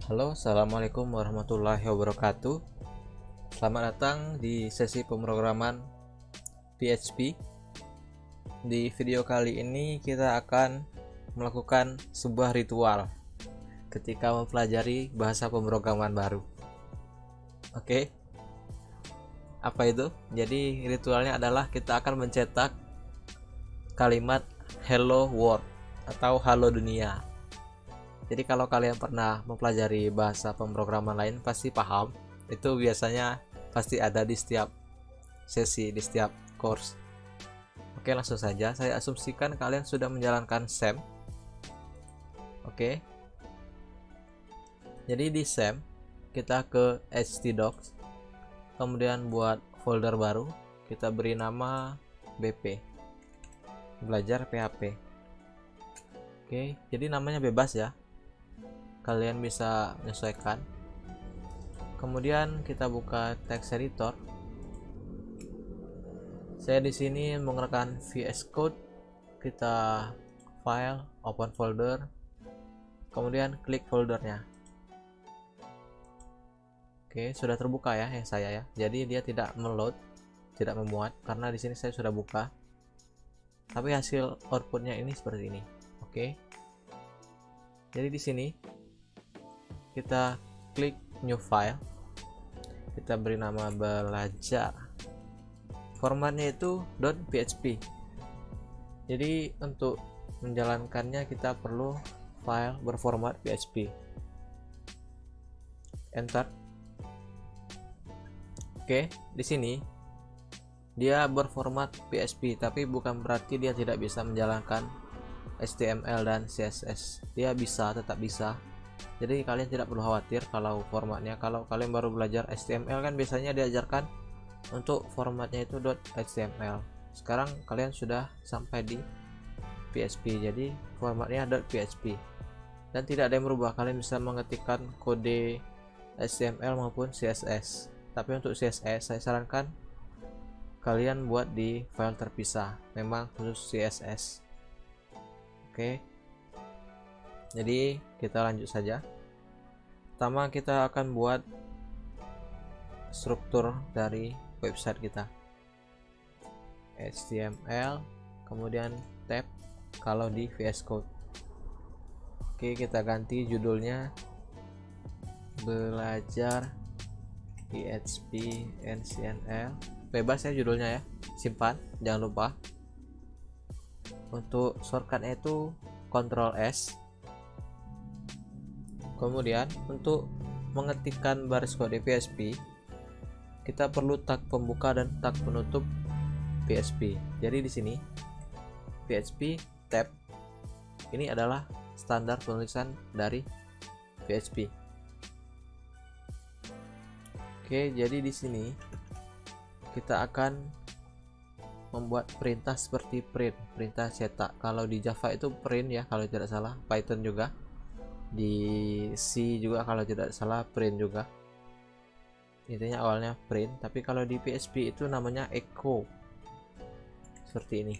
Halo, assalamualaikum warahmatullahi wabarakatuh. Selamat datang di sesi pemrograman PHP. Di video kali ini kita akan melakukan sebuah ritual ketika mempelajari bahasa pemrograman baru. Oke, apa itu? Jadi ritualnya adalah kita akan mencetak kalimat hello world atau halo dunia. Jadi kalau kalian pernah mempelajari bahasa pemrograman lain pasti paham. Itu biasanya pasti ada di setiap sesi, di setiap course. Oke, langsung saja. Saya asumsikan kalian sudah menjalankan SAM. Oke. Jadi di SAM kita ke htdocs. Kemudian buat folder baru. Kita beri nama BP. Belajar PHP. Oke, jadi namanya bebas ya. Kalian bisa menyesuaikan. Kemudian kita buka text editor. Saya di sini menggunakan VS Code. Kita file, open folder, kemudian klik foldernya. Oke, sudah terbuka ya yang saya ya. Jadi dia tidak meload, tidak memuat karena di sini saya sudah buka. Tapi hasil outputnya ini seperti ini. Oke. Jadi di sini kita klik new file, kita beri nama belajar, formatnya itu .php. jadi untuk menjalankannya kita perlu file berformat PHP. Enter. Oke, di sini dia berformat PHP, tapi bukan berarti dia tidak bisa menjalankan HTML dan CSS. Dia bisa, tetap bisa. Jadi kalian tidak perlu khawatir kalau formatnya. Kalau kalian baru belajar HTML kan biasanya diajarkan untuk formatnya itu .html. Sekarang kalian sudah sampai di PHP, jadi formatnya .php dan tidak ada yang berubah. Kalian bisa mengetikkan kode HTML maupun CSS. Tapi untuk CSS saya sarankan kalian buat di file terpisah, memang khusus CSS. Oke. Jadi kita lanjut saja. Pertama kita akan buat struktur dari website kita. HTML, kemudian tab kalau di VS Code. Oke, kita ganti judulnya belajar PHP NCNL. Bebas ya judulnya ya. Simpan, jangan lupa. Untuk shortcutnya itu Ctrl S. Kemudian untuk mengetikkan baris kode PHP kita perlu tag pembuka dan tag penutup PHP. Jadi di sini PHP tab ini adalah standar penulisan dari PHP. Oke, jadi di sini kita akan membuat perintah seperti print, perintah cetak. Kalau di Java itu print ya kalau tidak salah, Python juga, di C juga kalau tidak salah print juga. Intinya awalnya print, tapi kalau di PHP itu namanya echo. Seperti ini.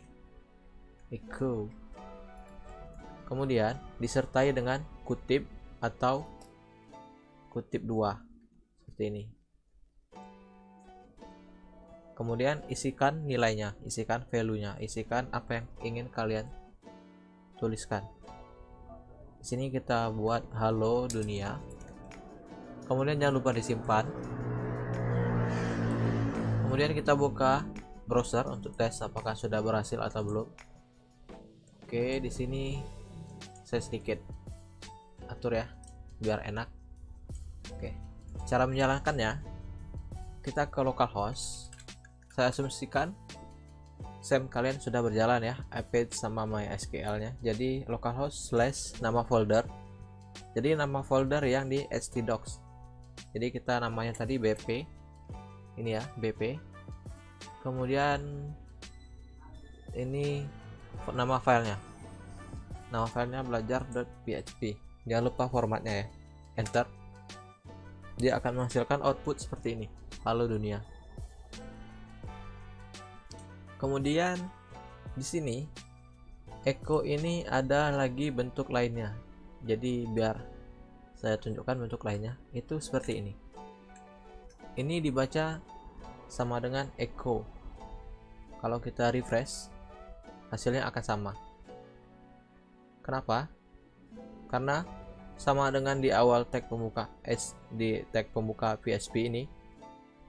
Echo. Kemudian disertai dengan kutip atau kutip 2. Seperti ini. Kemudian isikan nilainya, isikan value-nya, isikan apa yang ingin kalian tuliskan. Di sini kita buat halo dunia. Kemudian jangan lupa disimpan. Kemudian kita buka browser untuk tes apakah sudah berhasil atau belum. Oke, di sini saya sedikit atur ya biar enak. Oke. Cara menjalankannya kita ke localhost. Saya asumsikan SAM kalian sudah berjalan ya, iPad sama MySQL-nya. Jadi localhost / nama folder. Jadi nama folder yang di htdocs. Jadi kita namanya tadi BP. Ini ya, BP. Kemudian ini nama filenya. Nama filenya belajar.php. Jangan lupa formatnya ya. Enter. Dia akan menghasilkan output seperti ini. Halo dunia. Kemudian di sini echo ini ada lagi bentuk lainnya. Jadi biar saya tunjukkan bentuk lainnya, itu seperti ini. Ini dibaca sama dengan echo. Kalau kita refresh, hasilnya akan sama. Kenapa? Karena sama dengan di awal tag pembuka di tag pembuka PHP ini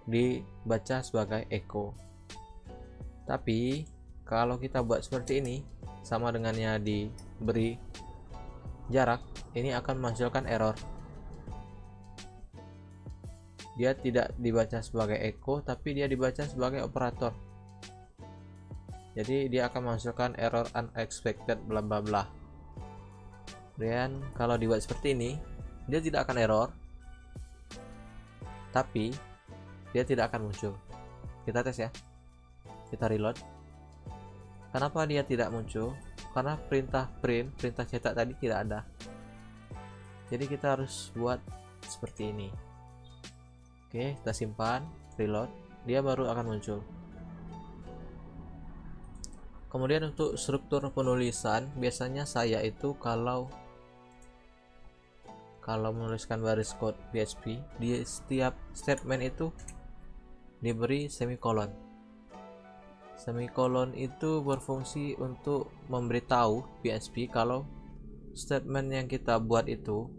dibaca sebagai echo. Tapi kalau kita buat seperti ini, sama dengannya diberi jarak, ini akan menghasilkan error. Dia tidak dibaca sebagai echo, tapi dia dibaca sebagai operator. Jadi dia akan menghasilkan error unexpected bla bla bla. Kemudian kalau dibuat seperti ini, dia tidak akan error, tapi dia tidak akan muncul. Kita tes ya, kita reload. Kenapa dia tidak muncul? Karena perintah print, perintah cetak tadi tidak ada. Jadi kita harus buat seperti ini. Oke, kita simpan, reload, dia baru akan muncul. Kemudian untuk struktur penulisan, biasanya saya itu kalau menuliskan baris code PHP, di setiap statement itu diberi semikolon. Semikolon itu berfungsi untuk memberitahu PHP kalau statement yang kita buat itu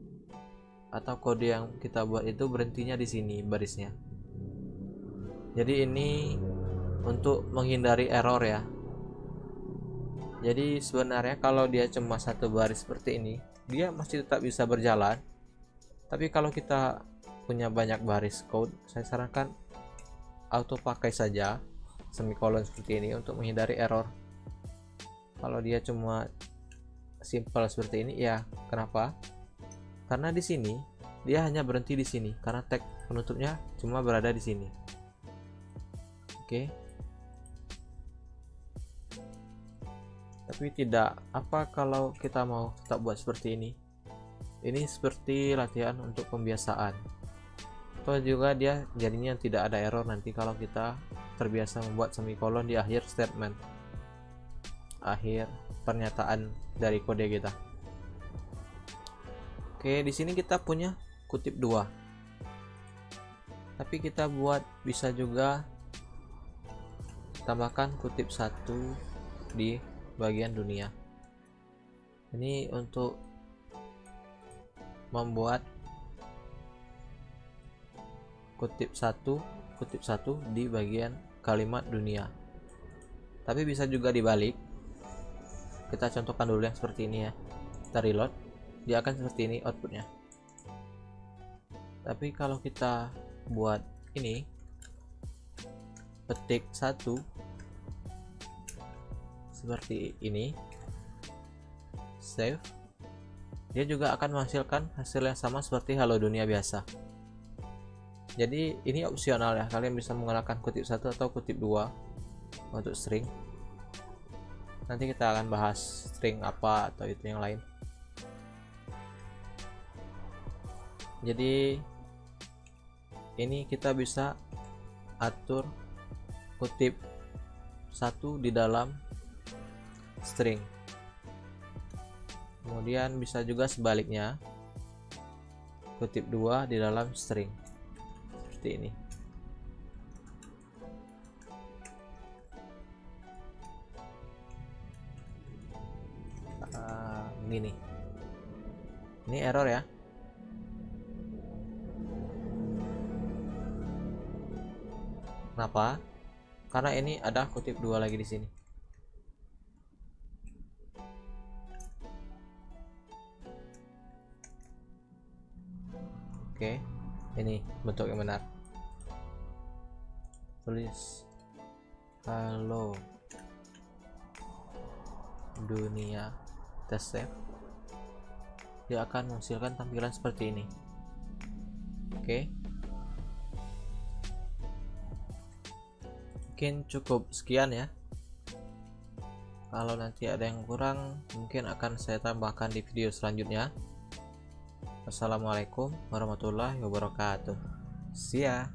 atau kode yang kita buat itu berhentinya di sini barisnya. Jadi ini untuk menghindari error ya. Jadi sebenarnya kalau dia cuma satu baris seperti ini, dia masih tetap bisa berjalan. Tapi kalau kita punya banyak baris code, saya sarankan auto pakai saja semikolon seperti ini untuk menghindari error. Kalau dia cuma simple seperti ini, ya kenapa? Karena di sini dia hanya berhenti di sini karena tag penutupnya cuma berada di sini. Oke. Tapi tidak apa kalau kita mau tetap buat seperti ini. Ini seperti latihan untuk pembiasaan. Atau juga dia jadinya tidak ada error nanti kalau kita terbiasa membuat semikolon di akhir statement, akhir pernyataan dari kode kita. Oke, di sini kita punya kutip 2. Tapi kita buat bisa juga tambahkan kutip 1 di bagian dunia. Ini untuk membuat kutip 1 di bagian kalimat dunia. Tapi bisa juga dibalik. Kita contohkan dulu yang seperti ini ya. Kita reload, dia akan seperti ini outputnya. Tapi kalau kita buat ini, petik 1 seperti ini, save, dia juga akan menghasilkan hasil yang sama seperti halo dunia biasa. Jadi ini opsional ya, kalian bisa menggunakan kutip 1 atau kutip 2 untuk string. Nanti kita akan bahas string apa atau itu yang lain. Jadi ini kita bisa atur kutip 1 di dalam string. Kemudian bisa juga sebaliknya, kutip 2 di dalam string. Seperti ini. Begini. Ini error ya. Kenapa? Karena ini ada kutip 2 lagi di sini. Oke, ini bentuk yang benar. Tulis halo dunia, tes save. Dia akan menghasilkan tampilan seperti ini. Oke. Mungkin cukup sekian ya. Kalau nanti ada yang kurang, mungkin akan saya tambahkan di video selanjutnya. Wassalamualaikum warahmatullahi wabarakatuh. See ya.